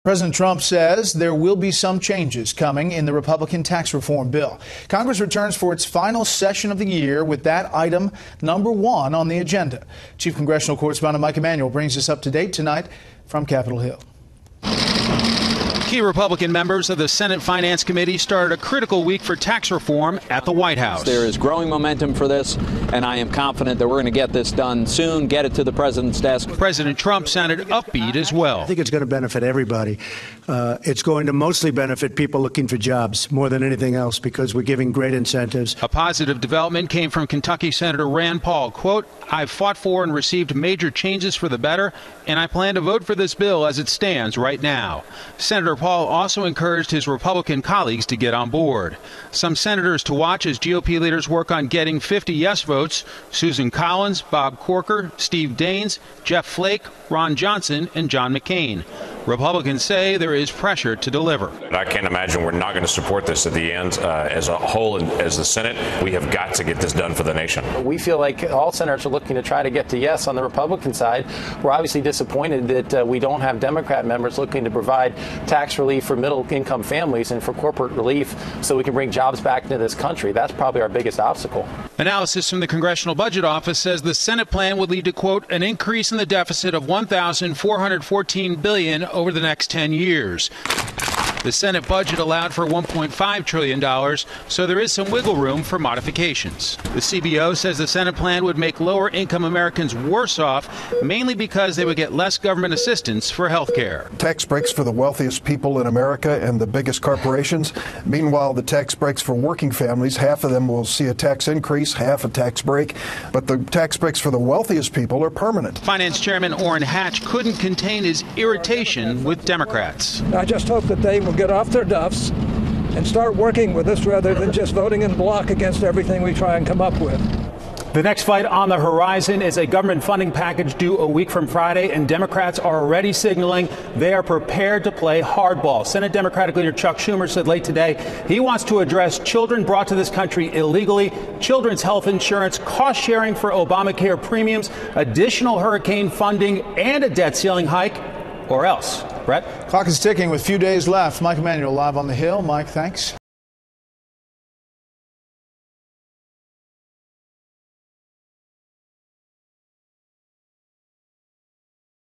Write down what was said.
President Trump says there will be some changes coming in the Republican tax reform bill. Congress returns for its final session of the year with that item number one on the agenda. Chief Congressional Correspondent Mike Emanuel brings us up to date tonight from Capitol Hill. Key Republican members of the Senate Finance Committee started a critical week for tax reform at the White House. There is growing momentum for this, and I am confident that we're going to get this done soon, get it to the president's desk. President Trump sounded upbeat as well. I think it's going to benefit everybody. It's going to mostly benefit people looking for jobs more than anything else because we're giving great incentives. A positive development came from Kentucky Senator Rand Paul. Quote, "I've fought for and received major changes for the better, and I plan to vote for this bill as it stands right now." Senator Paul also encouraged his Republican colleagues to get on board. Some senators to watch as GOP leaders work on getting 50 yes votes: Susan Collins, Bob Corker, Steve Daines, Jeff Flake, Ron Johnson, and John McCain. Republicans say there is pressure to deliver. I can't imagine we're not going to support this at the end. As a whole and as the Senate, we have got to get this done for the nation. We feel like all senators are looking to try to get to yes on the Republican side. We're obviously disappointed that we don't have Democrat members looking to provide tax relief for middle-income families and for corporate relief so we can bring jobs back into this country. That's probably our biggest obstacle. Analysis from the Congressional Budget Office says the Senate plan would lead to, quote, an increase in the deficit of $1,414 billion over the next 10 years. The Senate budget allowed for $1.5 trillion, so there is some wiggle room for modifications. The CBO says the Senate plan would make lower-income Americans worse off, mainly because they would get less government assistance for health care. Tax breaks for the wealthiest people in America and the biggest corporations. Meanwhile, the tax breaks for working families, half of them will see a tax increase, half a tax break. But the tax breaks for the wealthiest people are permanent. Finance Chairman Orrin Hatch couldn't contain his irritation with Democrats. I just hope that they will get off their duffs and start working with us rather than just voting in block against everything we try and come up with. The next fight on the horizon is a government funding package due a week from Friday, and Democrats are already signaling they are prepared to play hardball. Senate Democratic leader Chuck Schumer said late today he wants to address children brought to this country illegally, children's health insurance, cost sharing for Obamacare premiums, additional hurricane funding, and a debt ceiling hike, or else. Brett? Clock is ticking with few days left. Mike Emanuel live on the Hill. Mike, thanks.